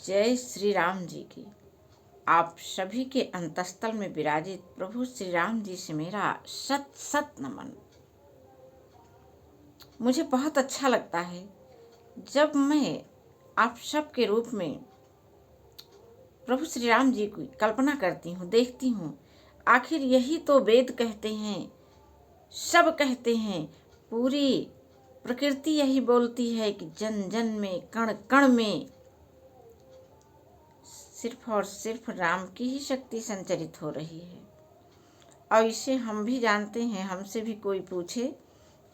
जय श्री राम जी की। आप सभी के अंतस्थल में विराजित प्रभु श्री राम जी से मेरा सत सत नमन। मुझे बहुत अच्छा लगता है जब मैं आप सब के रूप में प्रभु श्री राम जी की कल्पना करती हूँ, देखती हूँ। आखिर यही तो वेद कहते हैं, सब कहते हैं, पूरी प्रकृति यही बोलती है कि जन जन में, कण कण में सिर्फ और सिर्फ राम की ही शक्ति संचरित हो रही है। और इसे हम भी जानते हैं। हमसे भी कोई पूछे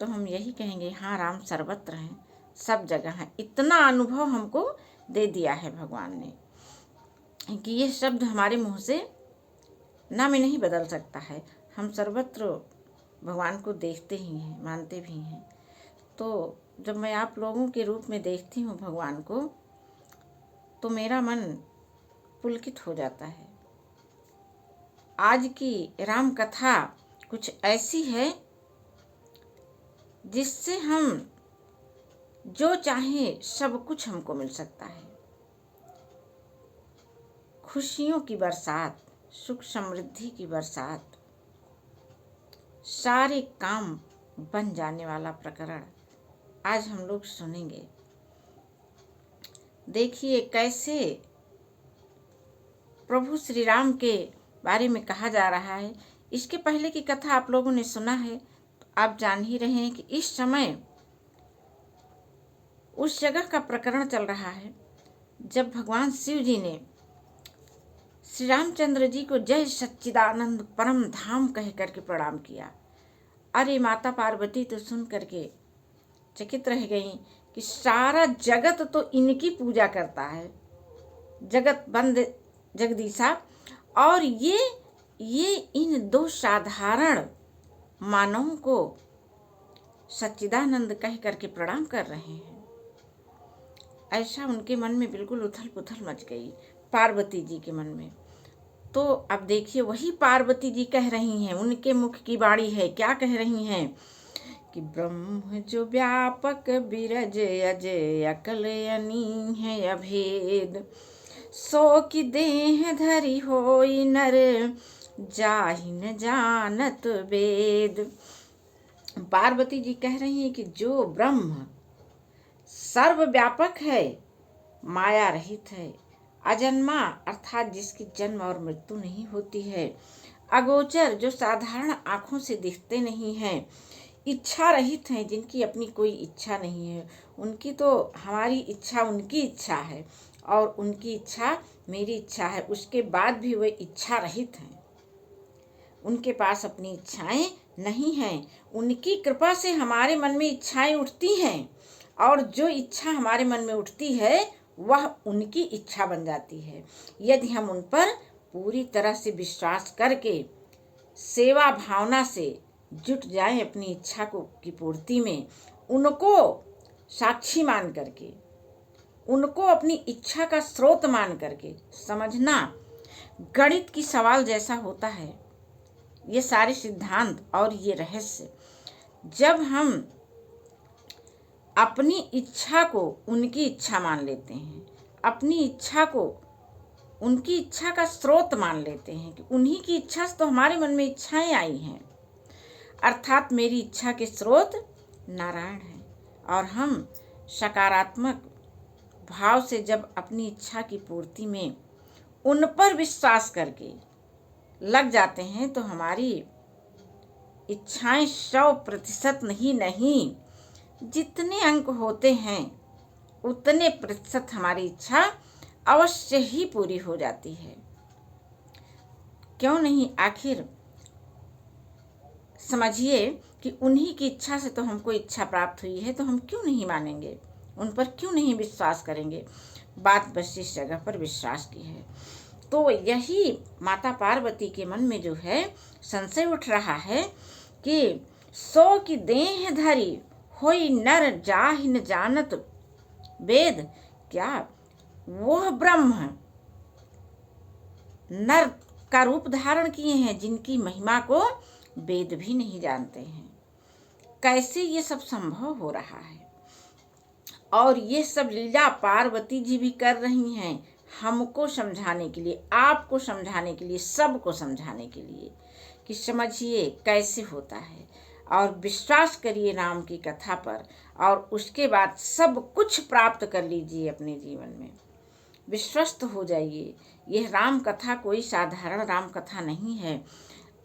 तो हम यही कहेंगे, हाँ, राम सर्वत्र हैं, सब जगह हैं। इतना अनुभव हमको दे दिया है भगवान ने कि ये शब्द हमारे मुंह से ना में नहीं बदल सकता है। हम सर्वत्र भगवान को देखते ही हैं, मानते भी हैं। तो जब मैं आप लोगों के रूप में देखती हूँ भगवान को, तो मेरा मन पुलकित हो जाता है। आज की राम कथा कुछ ऐसी है जिससे हम जो चाहें सब कुछ हमको मिल सकता है। खुशियों की बरसात, सुख समृद्धि की बरसात, सारे काम बन जाने वाला प्रकरण आज हम लोग सुनेंगे। देखिए कैसे प्रभु श्री राम के बारे में कहा जा रहा है। इसके पहले की कथा आप लोगों ने सुना है, तो आप जान ही रहे हैं कि इस समय उस जगह का प्रकरण चल रहा है जब भगवान शिव जी ने श्री रामचंद्र जी को जय सच्चिदानंद परम धाम कह करके प्रणाम किया। अरे माता पार्वती तो सुन करके चकित रह गई कि सारा जगत तो इनकी पूजा करता है, जगत बंद जगदीशा, और ये इन दो साधारण मानवों को सच्चिदानंद कह करके प्रणाम कर रहे हैं। ऐसा उनके मन में बिल्कुल उथल पुथल मच गई, पार्वती जी के मन में। तो अब देखिए वही पार्वती जी कह रही हैं, उनके मुख की वाणी है। क्या कह रही हैं कि ब्रह्म जो व्यापक बिरज अजय अकल अनी है अभेद, सो की देह धरी होई नर जाहि न जानत वेद। पार्वती जी कह रही हैं कि जो ब्रह्म सर्वव्यापक है, माया रहित है, अजन्मा अर्थात जिसकी जन्म और मृत्यु नहीं होती है, अगोचर जो साधारण आँखों से दिखते नहीं हैं, इच्छा रहित हैं, जिनकी अपनी कोई इच्छा नहीं है। उनकी तो हमारी इच्छा उनकी इच्छा है और उनकी इच्छा मेरी इच्छा है, उसके बाद भी वे इच्छा रहित हैं। उनके पास अपनी इच्छाएं नहीं हैं। उनकी कृपा से हमारे मन में इच्छाएं उठती हैं और जो इच्छा हमारे मन में उठती है वह उनकी इच्छा बन जाती है। यदि हम उन पर पूरी तरह से विश्वास करके सेवा भावना से जुट जाएं अपनी इच्छा की पूर्ति में, उनको साक्षी मान करके, उनको अपनी इच्छा का स्रोत मान करके। समझना गणित की सवाल जैसा होता है ये सारे सिद्धांत और ये रहस्य। जब हम अपनी इच्छा को उनकी इच्छा मान लेते हैं, अपनी इच्छा को उनकी इच्छा का स्रोत मान लेते हैं कि उन्हीं की इच्छा से तो हमारे मन में इच्छाएं आई हैं, अर्थात मेरी इच्छा के स्रोत नारायण हैं, और हम सकारात्मक भाव से जब अपनी इच्छा की पूर्ति में उन पर विश्वास करके लग जाते हैं तो हमारी इच्छाएं 100% नहीं, जितने अंक होते हैं उतने प्रतिशत हमारी इच्छा अवश्य ही पूरी हो जाती है। क्यों नहीं? आखिर समझिए कि उन्हीं की इच्छा से तो हमको इच्छा प्राप्त हुई है, तो हम क्यों नहीं मानेंगे, उन पर क्यों नहीं विश्वास करेंगे। बात बस इस जगह पर विश्वास की है। तो यही माता पार्वती के मन में जो है संशय उठ रहा है कि सो की देह धरी होई नर जाहि न जानत वेद। क्या वह ब्रह्म नर का रूप धारण किए हैं जिनकी महिमा को वेद भी नहीं जानते हैं? कैसे ये सब संभव हो रहा है? और ये सब लीला पार्वती जी भी कर रही हैं, हमको समझाने के लिए, आपको समझाने के लिए, सबको समझाने के लिए कि समझिए कैसे होता है और विश्वास करिए राम की कथा पर और उसके बाद सब कुछ प्राप्त कर लीजिए अपने जीवन में। विश्वस्त हो जाइए। यह राम कथा कोई साधारण राम कथा नहीं है।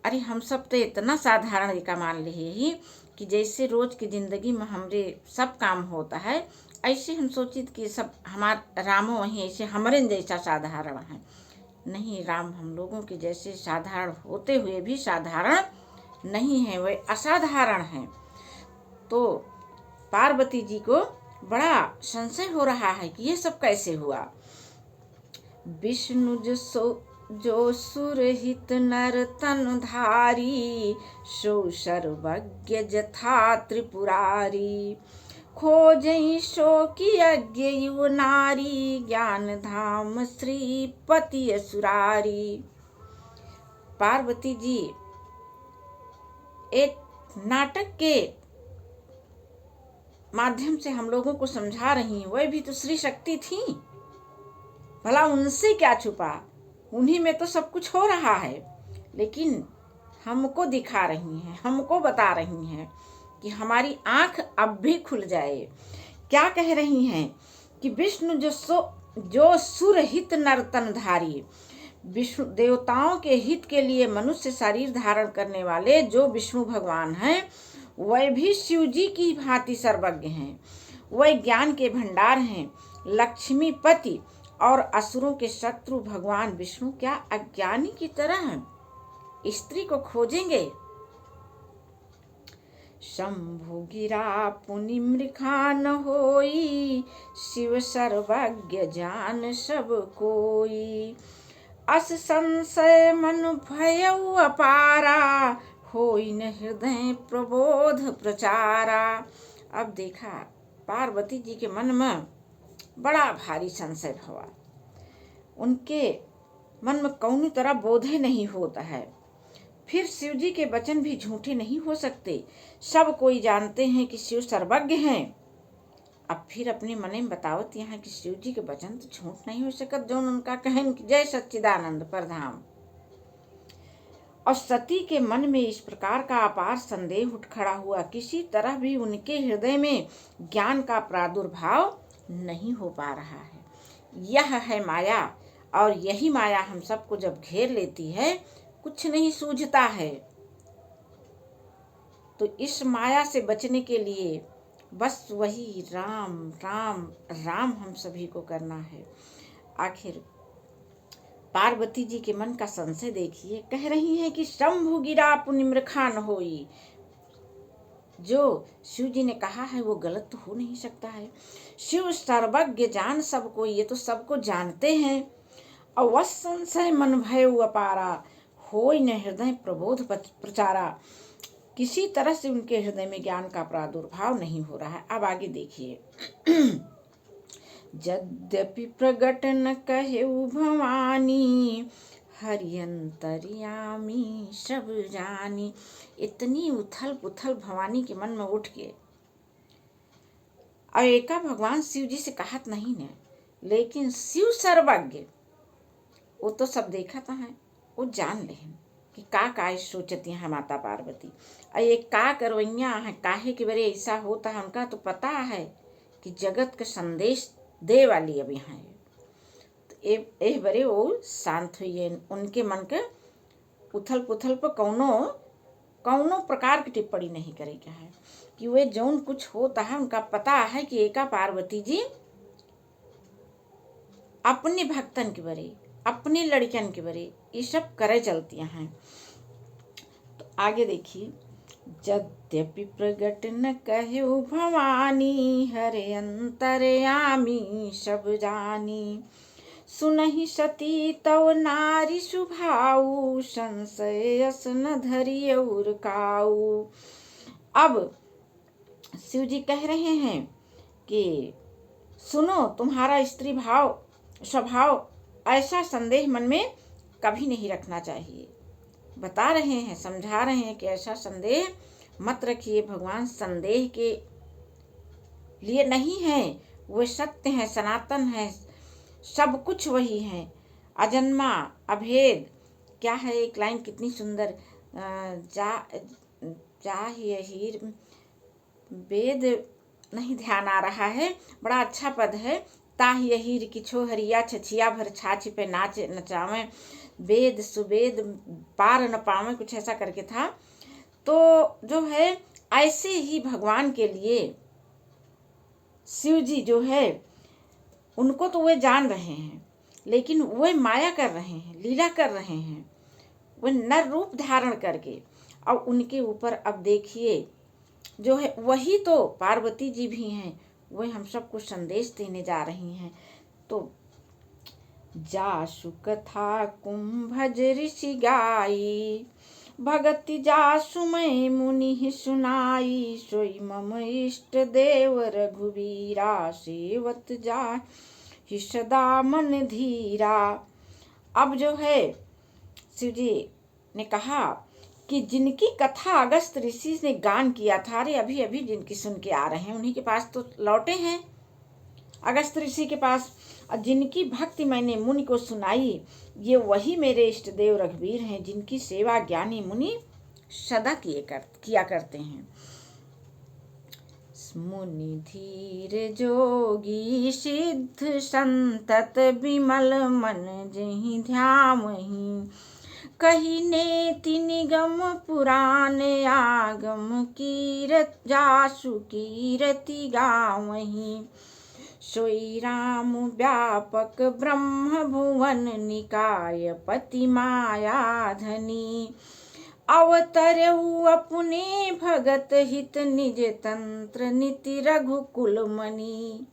अरे हम सब तो इतना साधारण एका मान लिए ही कि जैसे रोज की जिंदगी में हमरे सब काम होता है, ऐसे हम सोचित कि सब हमार रामो वहीं ऐसे हमारे जैसा साधारण है। नहीं, राम हम लोगों के जैसे साधारण होते हुए भी साधारण नहीं है, वे असाधारण हैं। तो पार्वती जी को बड़ा संशय हो रहा है कि ये सब कैसे हुआ। विष्णु जो सुरहित नर तन धारी, सो सर्वज्ञ जथा त्रिपुरारी, खोजई शो की यज्ञ युव नारी, ज्ञान धाम श्रीपति असुरारी। पार्वती जी एक नाटक के माध्यम से हम लोगों को समझा रही, वह भी तो श्री शक्ति थी। भला उनसे क्या छुपा, उन्हीं में तो सब कुछ हो रहा है। लेकिन हमको दिखा रही हैं, हमको बता रही हैं कि हमारी आंख अब भी खुल जाए। क्या कह रही हैं कि विष्णु जो सुरहित नर्तनधारी, विष्णु देवताओं के हित के लिए मनुष्य शरीर धारण करने वाले जो विष्णु भगवान हैं, वह भी शिव जी की भांति सर्वज्ञ हैं। वह ज्ञान के भंडार हैं, लक्ष्मीपति और असुरों के शत्रु भगवान विष्णु क्या अज्ञानी की तरह स्त्री को खोजेंगे। शंभु गिरा पुनि मृखान होई, शिव सर्वज्ञ जान सब कोई, अस संशय मन भयउ अपारा, होई न हृदय प्रबोध प्रचारा। अब देखा पार्वती जी के मन में बड़ा भारी संशय भवा। उनके मन में कौनी तरह बोधे नहीं होता है। फिर शिव जी के वचन भी झूठे नहीं हो सकते। सब कोई जानते हैं कि शिव सर्वज्ञ हैं। अब फिर अपने मन में बतावत यहाँ कि शिव जी के वचन तो झूठ नहीं हो सकत, जो उनका कहन जय सच्चिदानंद परधाम। और सती के मन में इस प्रकार का अपार संदेह उठ खड़ा हुआ, किसी तरह भी उनके हृदय में ज्ञान का प्रादुर्भाव नहीं हो पा रहा है। यह है माया, और यही माया हम सबको जब घेर लेती है कुछ नहीं सूझता है। तो इस माया से बचने के लिए बस वही राम राम राम हम सभी को करना है। आखिर पार्वती जी के मन का संशय देखिए, कह रही हैं कि शंभु गिरा पुनि मृखान होई। जो शिव जी ने कहा है वो गलत तो हो नहीं सकता है। शिव सर्वज्ञ जान सबको, ये तो सबको जानते हैं। अवश्य संशय मन भय अपारा, होई न हृदय प्रबोध प्रचारा। किसी तरह से उनके हृदय में ज्ञान का प्रादुर्भाव नहीं हो रहा है। अब आगे देखिए। यद्यपि प्रगट न कहेउ भवानी, हरि अंतर्यामी सब जानी। इतनी उथल पुथल भवानी के मन में उठ के और एका भगवान शिव जी से कहत नहीं ने, लेकिन शिव सर्वज्ञ वो तो सब देखत है, वो जान लेहन कि का सोचती है माता पार्वती। और ये का करवैया है, काहे के बरे ऐसा होता है, उनका तो पता है कि जगत का संदेश दे वाली अब यहाँ है। तो ए बरे वो शांत हुई, उनके मन के उथल पुथल पर कौनो प्रकार की टिप्पणी नहीं करेगा है कि वे जौन कुछ होता है उनका पता है कि एका पार्वती जी अपने भक्तन के बरे, अपने लड़कियन के बरे ये सब करे चलती हैं। तो आगे देखिए। यद्यपि प्रगट न कहेउ भवानी, हरे अंतर्यामी सब जानी। सुनहि सती तव नारी सुभाऊ, संशय यस न धरि और काऊ। अब शिव जी कह रहे हैं कि सुनो, तुम्हारा स्त्री भाव स्वभाव ऐसा संदेह मन में कभी नहीं रखना चाहिए। बता रहे हैं, समझा रहे हैं कि ऐसा संदेह मत रखिए। भगवान संदेह के लिए नहीं है, वे सत्य हैं, सनातन है, सब कुछ वही है, अजन्मा अभेद। क्या है एक लाइन कितनी सुंदर, जा जा हीर वेद, नहीं ध्यान आ रहा है, बड़ा अच्छा पद है। ताहि यहीर की छोहरिया छछिया भर छाछ पे नाच नचावे, वेद सुवेद पार न पावे, कुछ ऐसा करके था। तो जो है ऐसे ही भगवान के लिए शिव जी जो है उनको तो वे जान रहे हैं, लेकिन वे माया कर रहे हैं, लीला कर रहे हैं, वे नर रूप धारण करके। और उनके ऊपर अब देखिए जो है वही तो पार्वती जी भी हैं, वह हम सबको संदेश देने जा रही हैं। तो जासु कथा कुंभज ऋषि गाई, भगति जासु मैं मुनि सुनाई, सोई मम इष्ट देव रघुवीरा, सेवत जा सदा मन धीरा। अब जो है शिव जी ने कहा कि जिनकी कथा अगस्त ऋषि ने गान किया था, अरे अभी अभी जिनकी सुन के आ रहे हैं, उन्हीं के पास तो लौटे हैं अगस्त ऋषि के पास। और जिनकी भक्ति मैंने मुनि को सुनाई, ये वही मेरे इष्ट देव रघुवीर हैं, जिनकी सेवा ज्ञानी मुनि सदा किया करते हैं। मुनि धीर जोगी सिद्ध संतत विमल मन जहि ध्यामहि, कही नेति निगम पुराण आगम कीरत जासु कीरति गावहि, सोई राम व्यापक ब्रह्म भुवन निकाय पति माया धनी, अवतरऊ अपने भगत हित निज तंत्र नीति रघुकुल मणि।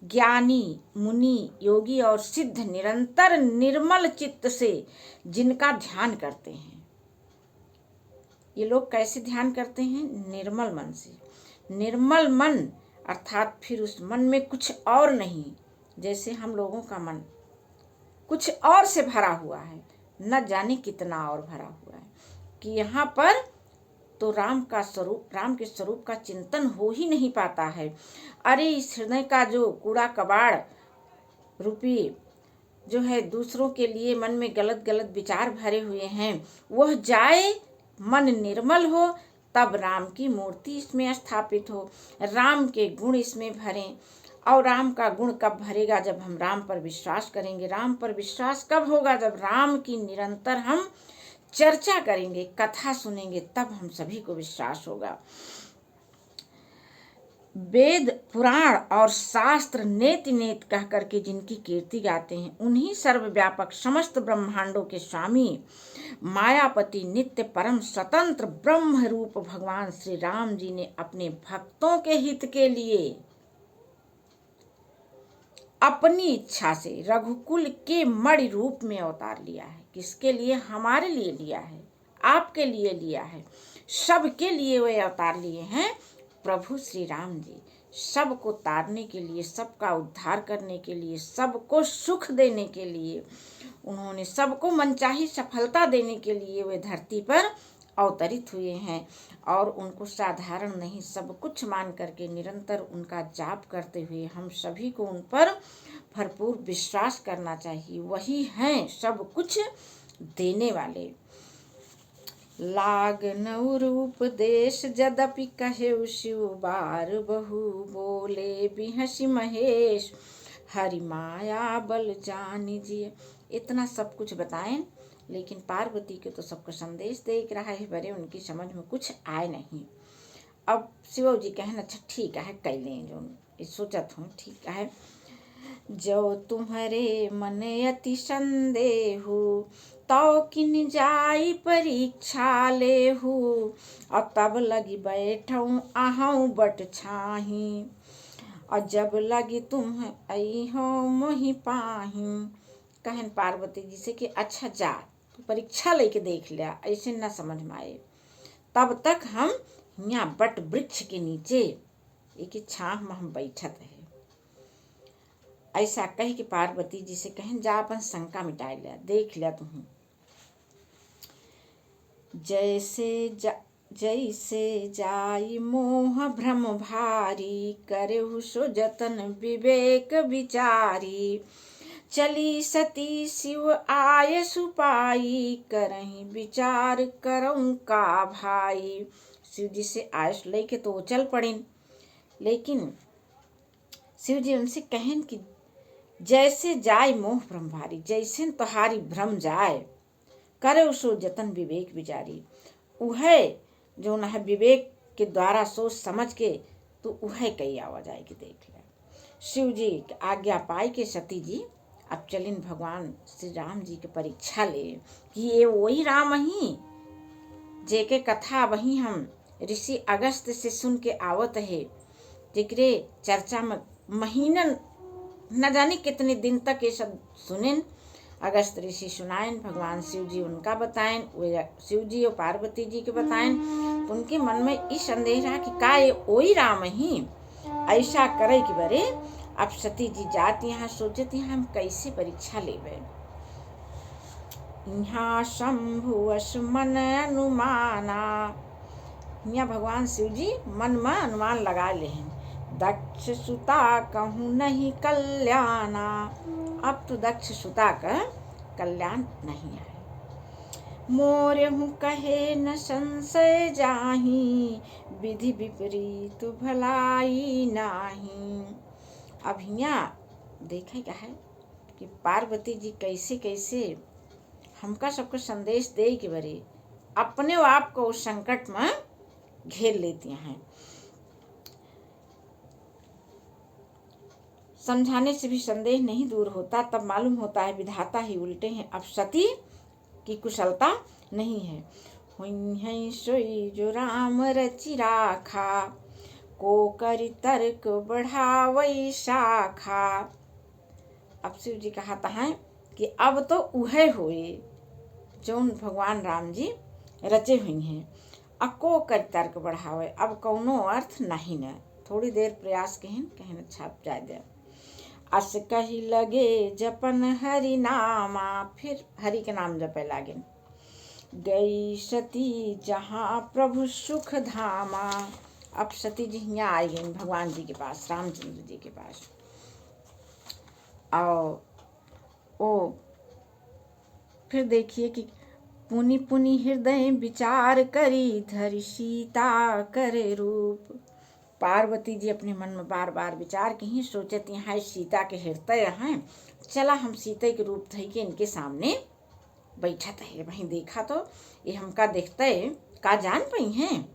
ज्ञानी मुनि योगी और सिद्ध निरंतर निर्मल चित्त से जिनका ध्यान करते हैं। ये लोग कैसे ध्यान करते हैं? निर्मल मन से। निर्मल मन अर्थात फिर उस मन में कुछ और नहीं, जैसे हम लोगों का मन कुछ और से भरा हुआ है, न जाने कितना और भरा हुआ है कि यहाँ पर तो राम का स्वरूप, राम के स्वरूप का चिंतन हो ही नहीं पाता है। अरे इस हृदय का जो कूड़ा कबाड़ रूपी जो है दूसरों के लिए मन में गलत गलत विचार भरे हुए हैं, वह जाए, मन निर्मल हो, तब राम की मूर्ति इसमें स्थापित हो, राम के गुण इसमें भरें। और राम का गुण कब भरेगा? जब हम राम पर विश्वास करेंगे। राम पर विश्वास कब होगा? जब राम की निरंतर हम चर्चा करेंगे, कथा सुनेंगे, तब हम सभी को विश्वास होगा। वेद पुराण और शास्त्र नेति नेत कह करके जिनकी कीर्ति गाते हैं, उन्हीं सर्वव्यापक समस्त ब्रह्मांडों के स्वामी मायापति नित्य परम स्वतंत्र ब्रह्म रूप भगवान श्री राम जी ने अपने भक्तों के हित के लिए अपनी इच्छा से रघुकुल के मणि रूप में अवतार लिया है। किसके लिए? हमारे लिए लिया है, आपके लिए लिया है, सबके लिए वे अवतार लिए हैं। प्रभु श्री राम जी सबको तारने के लिए, सबका उद्धार करने के लिए, सबको सुख देने के लिए, उन्होंने सबको मनचाही सफलता देने के लिए वे धरती पर अवतरित हुए हैं। और उनको साधारण नहीं, सब कुछ मान करके निरंतर उनका जाप करते हुए हम सभी को उन पर भरपूर विश्वास करना चाहिए। वही हैं सब कुछ देने वाले। लाग नौर उपदेश जदपि कहे शिव बार बहु, बोले बिहसी महेश हरि माया बल जानिजिए। इतना सब कुछ बताएं, लेकिन पार्वती के तो सबको संदेश देख रहा है, बड़े उनकी समझ में कुछ आए नहीं। अब शिव जी कहें अच्छा ठीक है, कैलें जो सोचत हूँ, ठीक है। जो तुम्हारे मन अति संदेहु, तो किन जाई परीक्षा लेहु, और तब लगी बैठूं आहूं बट छाही, और जब लगी तुम आई हो मोहि पाही। कहन पार्वती जी से कि अच्छा जा तू परीक्षा लेके देख लिया, ऐसे न समझ में आए, तब तक हम यहाँ बट वृक्ष के नीचे एक छाह में हम बैठत है। ऐसा कह के पार्वती जी से कहें जा अपन शंका मिटा लिया, देख लिया तुम। जैसे जैसे जाई मोह भ्रम भारी, करहु सो जतन विवेक विचारी। चली सती शिव आय सुपाई, करहीं विचार करऊं का भाई। शिव जी से आयस लेके तो वो चल पड़े, लेकिन शिव जी उनसे कहन कि जैसे जाय मोह भ्रम भारी, जैसे तोहारी भ्रम जाए, करे उसो जतन विवेक विचारी। उह जो न है विवेक के द्वारा सोच समझ के तो उह कई आवा जाएगी देख ले। शिव जी की आज्ञा पाई के सती जी अब चलिन भगवान श्री राम जी के परीक्षा ले कि ये वही राम ही जेके कथा वही हम ऋषि अगस्त से सुन के आवत है, जेकरे चर्चा में महीनन न जाने कितने दिन तक ये सब सुनेन। अगस्त ऋषि सुनाएन, भगवान शिव जी उनका बताएन, वो शिव जी और पार्वती जी के बताएन। तो उनके मन में इस संदेह रहा कि का ये वही राम ही ऐसा करे कि बरे। अब सती जी जात यहाँ सोचत यहाँ हम कैसे परीक्षा लेवे। यहाँ शंभुवश मन अनुमाना, यहाँ भगवान शिव जी मन में अनुमान लगा ले हैं। दक्ष सुता कहूँ नहीं कल्याणा, अब तो दक्ष सुता का कल्याण नहीं आए। मोरे हूँ कहे न संशय जाही, विधि विपरीत भलाई नाही। अब यहाँ देखे क्या है कि पार्वती जी कैसे कैसे हमका सबको संदेश दे के बरे अपने आप को उस संकट में घेर लेती हैं। समझाने से भी संदेह नहीं दूर होता, तब मालूम होता है विधाता ही उल्टे हैं। अब सती की कुशलता नहीं है। हुई है सोई जो राम रचि राखा, को करि तर्क बढ़ावई शाखा। अब शिव जी कहता है कि अब तो उहे हुए जौन भगवान राम जी रचे हुई हैं, अको कर तर्क बढ़ावे, अब कौनो अर्थ नहीं न। थोड़ी देर प्रयास कहन छाप जाए दे। अस कही लगे जपन हरि नामा, फिर हरि के नाम जपे लागे। गई सती जहाँ प्रभु सुख धामा। अब सती जी यहाँ आई गई भगवान जी के पास, रामचंद्र जी के पास। और ओ फिर देखिए कि पुनि पुनि हृदय विचार करी, धरि सीता करे रूप। पार्वती जी अपने मन में बार बार विचार की ही सोचत यहाँ सीता के हृदय हैं, चला हम सीता के रूप धई के इनके सामने बैठत है। वहीं देखा तो ये हमका देखते का जान पाई हैं,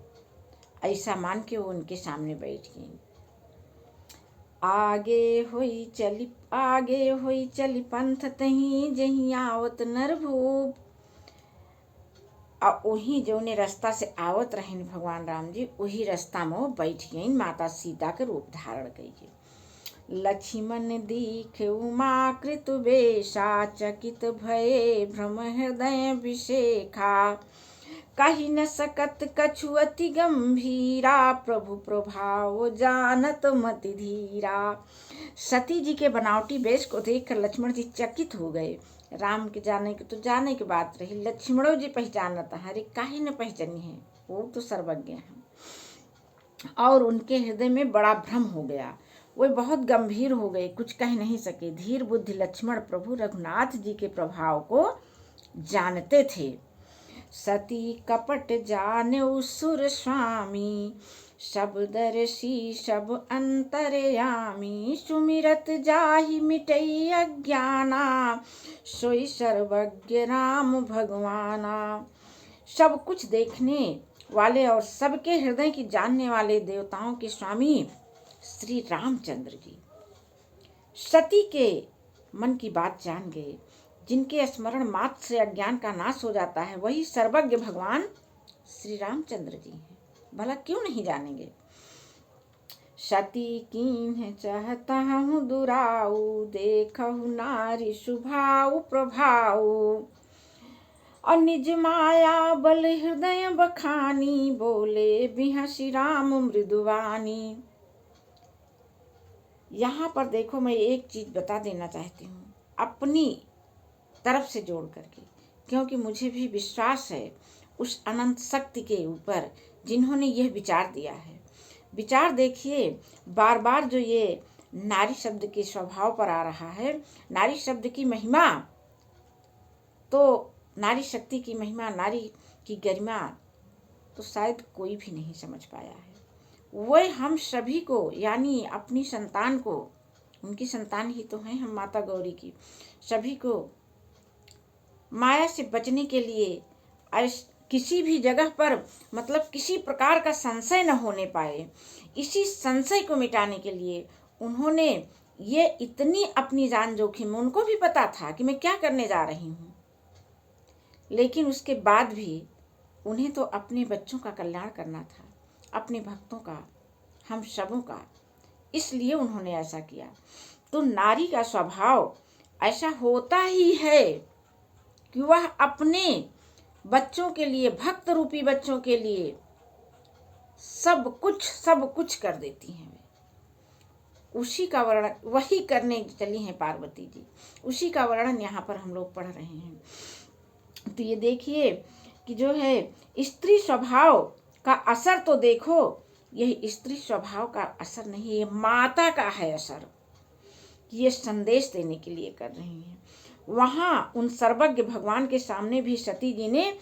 ऐसा मान के वो उनके सामने बैठ गई। आगे होई चली पंथ तही, जही आवत नर भूप। और वही जो ने रास्ता से आवत रहन भगवान राम जी, वही रास्ता में वो बैठ गई माता सीता के रूप धारण कई। लक्ष्मण दीख उमा कृत वेशा, चकित भये भ्रम हृदय विशेखा। कही न सकत कछु अति गंभीरा, प्रभु प्रभाव जानत मति धीरा। सती जी के बनावटी वेश को देखकर लक्ष्मण जी चकित हो गए। राम के जाने के तो जाने की बात रही, लक्ष्मणो जी पहचानता है, अरे काहे न पहचानी है, वो तो सर्वज्ञ है। और उनके हृदय में बड़ा भ्रम हो गया, वे बहुत गंभीर हो गए, कुछ कह नहीं सके। धीर बुद्धि लक्ष्मण प्रभु रघुनाथ जी के प्रभाव को जानते थे। सती कपट जाने सुर स्वामी, सब दर्शी सब अंतर्यामी। सुमिरत जाहि मिटई अज्ञाना, सोई सर्वज्ञ राम भगवाना। सब कुछ देखने वाले और सबके हृदय की जानने वाले देवताओं के स्वामी श्री रामचंद्र जी सती के मन की बात जान गए। जिनके स्मरण मात्र से अज्ञान का नाश हो जाता है, वही सर्वज्ञ भगवान श्री रामचंद्र जी हैं, भला क्यों नहीं जानेंगे। सती कीन्ह चाहता हूँ दुराऊ, देखहु नारी सुभाऊ प्रभाऊ। और निज माया बल हृदय बखानी, बोले बिहसी राम मृदुवानी। यहाँ पर देखो, मैं एक चीज बता देना चाहती हूँ अपनी तरफ से जोड़ करके, क्योंकि मुझे भी विश्वास है उस अनंत शक्ति के ऊपर जिन्होंने यह विचार दिया है। विचार देखिए, बार बार जो ये नारी शब्द के स्वभाव पर आ रहा है, नारी शब्द की महिमा, तो नारी शक्ति की महिमा, नारी की गरिमा तो शायद कोई भी नहीं समझ पाया है। वह हम सभी को, यानी अपनी संतान को, उनकी संतान ही तो हैं हम माता गौरी की, सभी को माया से बचने के लिए किसी भी जगह पर मतलब किसी प्रकार का संशय न होने पाए, इसी संशय को मिटाने के लिए उन्होंने ये इतनी अपनी जान जोखिम में, उनको भी पता था कि मैं क्या करने जा रही हूँ, लेकिन उसके बाद भी उन्हें तो अपने बच्चों का कल्याण करना था, अपने भक्तों का, हम सबों का, इसलिए उन्होंने ऐसा किया। तो नारी का स्वभाव ऐसा होता ही है कि वह अपने बच्चों के लिए, भक्त रूपी बच्चों के लिए सब कुछ कर देती हैं। उसी का वर्णन वही करने चली हैं पार्वती जी, उसी का वर्णन यहाँ पर हम लोग पढ़ रहे हैं। तो ये देखिए कि जो है स्त्री स्वभाव का असर तो देखो, यह स्त्री स्वभाव का असर नहीं, ये माता का है असर, ये संदेश देने के लिए कर रही हैं। वहाँ उन सर्वज्ञ भगवान के सामने भी सती जी ने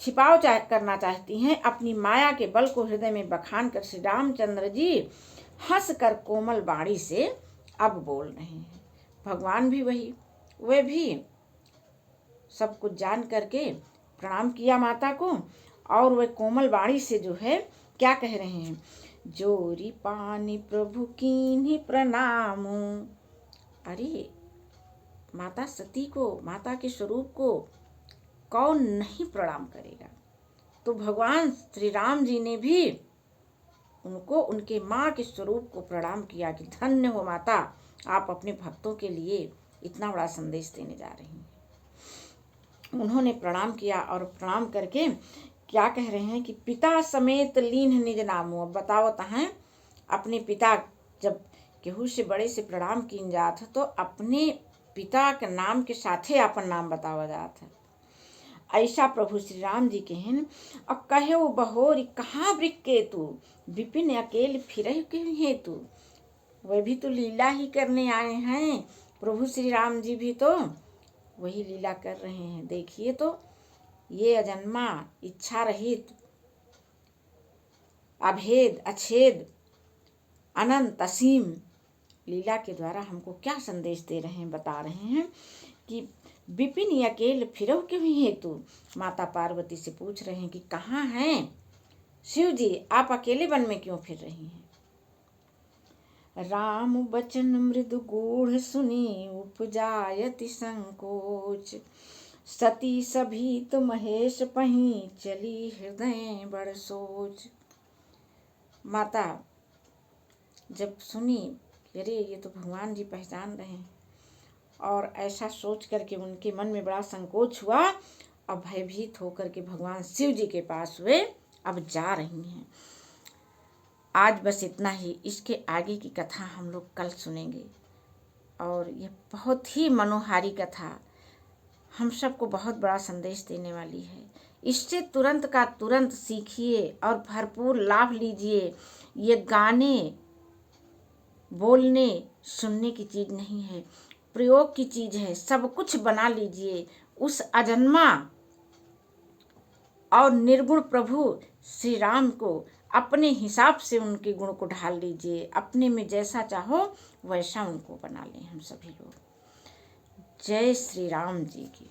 छिपाव करना चाहती हैं, अपनी माया के बल को हृदय में बखान कर श्री रामचंद्र जी हंस कर कोमल बाणी से अब बोल रहे हैं। भगवान भी वही, वे भी सब कुछ जान करके प्रणाम किया माता को, और वे कोमल बाणी से जो है क्या कह रहे हैं, जोरी पानी प्रभु कीन्ही प्रणाम। अरे माता सती को, माता के स्वरूप को कौन नहीं प्रणाम करेगा। तो भगवान श्री राम जी ने भी उनको, उनके माँ के स्वरूप को प्रणाम किया कि धन्य हो माता, आप अपने भक्तों के लिए इतना बड़ा संदेश देने जा रही हैं। उन्होंने प्रणाम किया और प्रणाम करके क्या कह रहे हैं कि पिता समेत लीन निज नामो। अब बताओ तहाँ अपने पिता, जब केहू से बड़े से प्रणाम किन जात तो अपने पिता के नाम के साथे अपन नाम बतावा जात है। ऐसा प्रभु श्री राम जी के हैं। और कहे बहोरी कहाँ वृक के तू, विपिन अकेले फिर क्यों है तू। वह भी तो लीला ही करने आए हैं, प्रभु श्री राम जी भी तो वही लीला कर रहे हैं। देखिए तो ये अजन्मा, इच्छा रहित, अभेद, अछेद, अनंत, असीम लीला के द्वारा हमको क्या संदेश दे रहे हैं, बता रहे हैं कि विपिन अकेले फिरौ क्यों है तू। माता पार्वती से पूछ रहे हैं कि कहाँ हैं शिव जी, आप अकेले वन में क्यों फिर रही हैं। राम बचन मृदु गूढ़ सुनी उपजायति संकोच, सती सभीत महेश पही चली हृदय बड़ सोच। माता जब सुनी, अरे ये तो भगवान जी पहचान रहे हैं, और ऐसा सोच करके उनके मन में बड़ा संकोच हुआ और भयभीत होकर के भगवान शिव जी के पास वे अब जा रही हैं। आज बस इतना ही, इसके आगे की कथा हम लोग कल सुनेंगे, और ये बहुत ही मनोहारी कथा हम सबको बहुत बड़ा संदेश देने वाली है। इससे तुरंत का तुरंत सीखिए और भरपूर लाभ लीजिए। ये गाने बोलने सुनने की चीज़ नहीं है, प्रयोग की चीज़ है। सब कुछ बना लीजिए उस अजन्मा और निर्गुण प्रभु श्री राम को, अपने हिसाब से उनके गुण को ढाल लीजिए, अपने में जैसा चाहो वैसा उनको बना लें हम सभी लोग। जय श्री राम जी की।